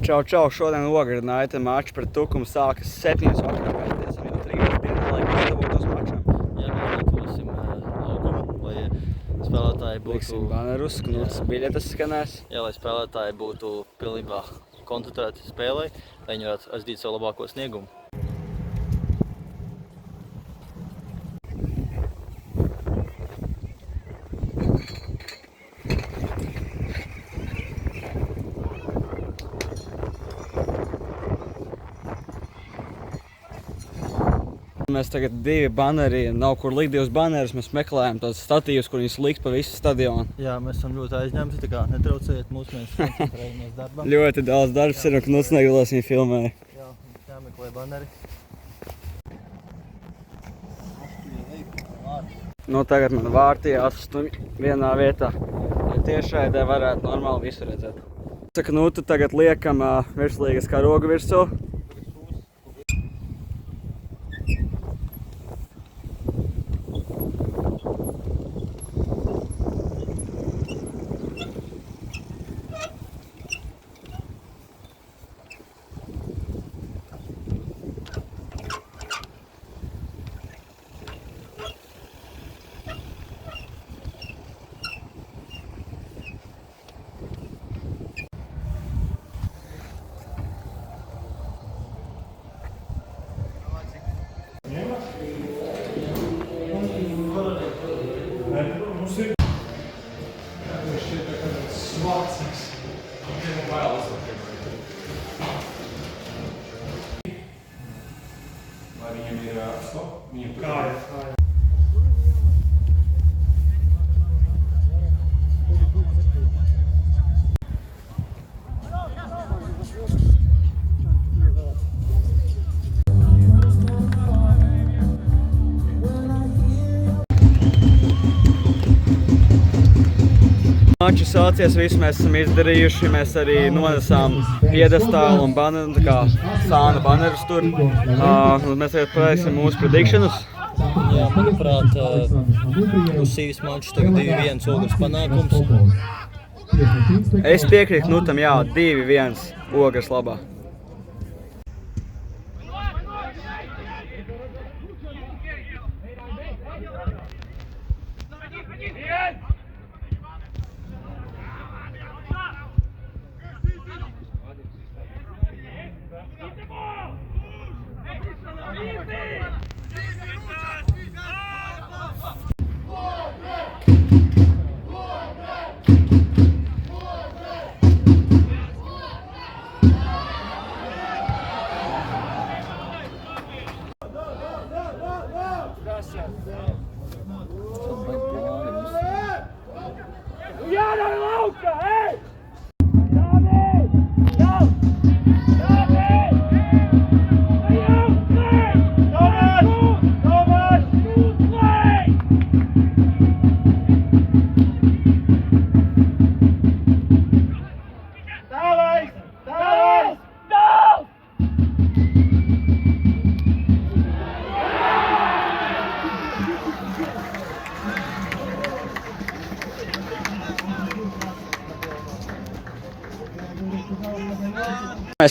Čau, šodien Ogre mačs pret Tukumu sākas 7 vakarā. Mēs esam jau 3 dienā, lai gatavotos mačam. Jā, mēs gatavosim laukumu, lai spēlētāji būtu... Liksim banerus, Knuts biļetes skanēs. Jā, lai spēlētāji būtu pilnībā koncentrēti spēlē, lai viņi varētu aizdīt savu labāko sniegumu. Mēs tagad 2 baneri, nav kur likt 2 banerus, mēs meklējam tādus statīvus, kur viņus likt pa visu stadionu. Jā, mēs esam ļoti aizņemti, tā kā netraucējiet mūs, mēs koncentrējamies darbā. Ļoti daudz darbs ir, un Knuts negalās viņu filmē. Jā, jāmeklē baneri. Tagad man vārti jāsastumj vienā vietā, lai tiešraidē varētu normāli visu redzēt. Knutu tagad liekam virslīgas karogu virsū. Vai viņam ir stop? Viņam kāja. Mačs sācies, visu mēs esam izdarījuši, mēs arī nonesām piedestālu un baneru, tā kā sāna banerus tur. Mēs tagad paveiksim mūsu predikšanas. Jā, manuprāt, uz Sīvis mačs tagad 2-1 Ogres panākums. Es piekrītu Knutam, jā, 2-1 Ogres labā.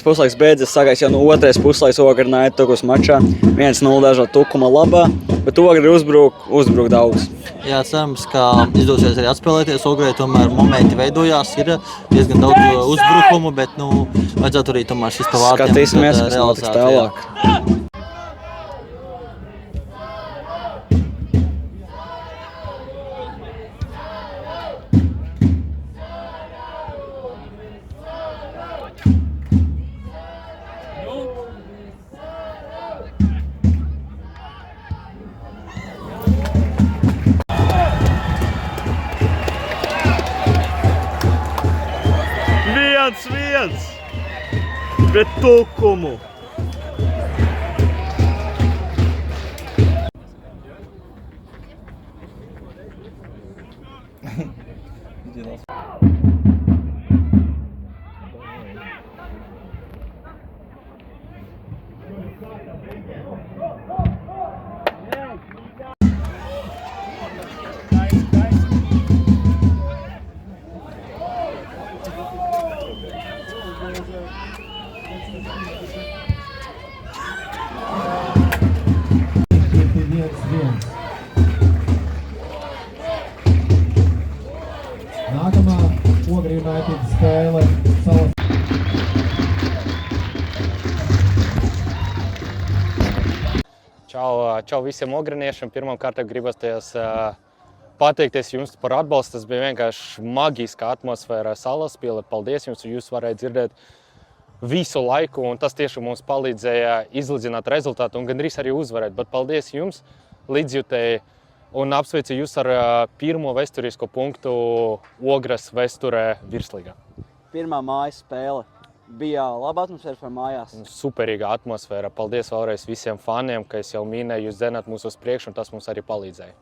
Puslaiks beidzas, sākās jau no otrais puslaiks Ogre Tukumas mačā. 1-0 dažādi Tukuma labā, bet Ogre uzbruk daudz. Jā, cerams, ka izdosies arī atspēlēties. Ogrei tomēr momenti veidojās, ir diezgan daudz uzbrukumu, bet vajadzētu arī tomēr šis pa vārtiem. Skatīsimies, kas notiks tālāk. Viens pret Tukumu. Nākamā Ogre United spēle Salas. Čau visiem ogriniešiem. Pirmkārt, gribētos pateikties jums par atbalstu. Tas bija vienkārši maģiska atmosfēra Salaspilī. Paldies jums, jūs varējāt dzirdēt visu laiku, un tas tieši mums palīdzēja izlīdzināt rezultātu un gandrīz arī uzvarēt. Bet paldies jums, līdzjutēji, un apsveicu jūs ar pirmo vēsturisko punktu Ogres vēsturē virslīgā. Pirmā mājas spēle. Bija laba atmosfēra par mājās. Superīga atmosfēra. Paldies vēlreiz visiem faniem, ka es jau minēju, jūs dzenāt mūs uz priekšu, un tas mums arī palīdzēja.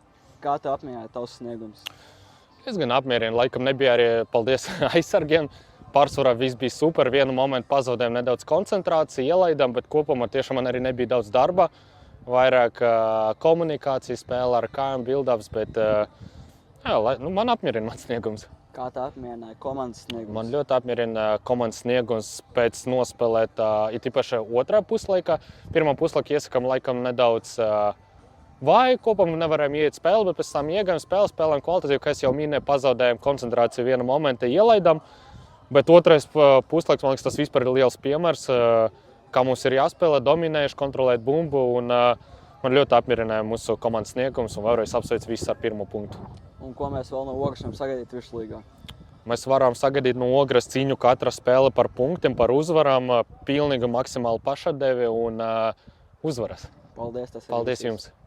Kā tev apmierināja tavs sniegums? Es gan apmierinu, laikam nebija arī paldies aizsargiem. Pārsvarā viss bija super, vienu momentu pazaudējām nedaudz koncentrāciju, ielaidām, bet kopumā tiešām man arī nebija daudz darba. Vairāk komunikācija spēle ar kājām, build-ups, bet man apmierina mans sniegums. Kā tev apmierināja komandas sniegums? Man ļoti apmierina komandas sniegums pēc nospēlēt, it īpaši otrā puslaikā. Pirmā puslaika iesakām laikam nedaudz vāji, kopumā nevarējām ieiet spēli, bet pēc tam iegājām spēlēm kvalitatīvi, kā es jau minēju, pazaudējām koncentrāciju vienu momentu, ielaidām. Bet otrais puslaiks, man liekas, tas vispār ir liels piemērs, kā mums ir jāspēlē, dominējuši, kontrolēt bumbu, un man ļoti apmierināja mūsu komandas sniegums, un vēlreiz apsveicu visus ar pirmo punktu. Un ko mēs vēl no Ogres varam sagaidīt virslīgā? Mēs varam sagaidīt no Ogres cīņu katra spēle par punktiem, par uzvarām, pilnīgi maksimāli pašatdevi un uzvaras. Paldies, tas ir Paldies viss. jums!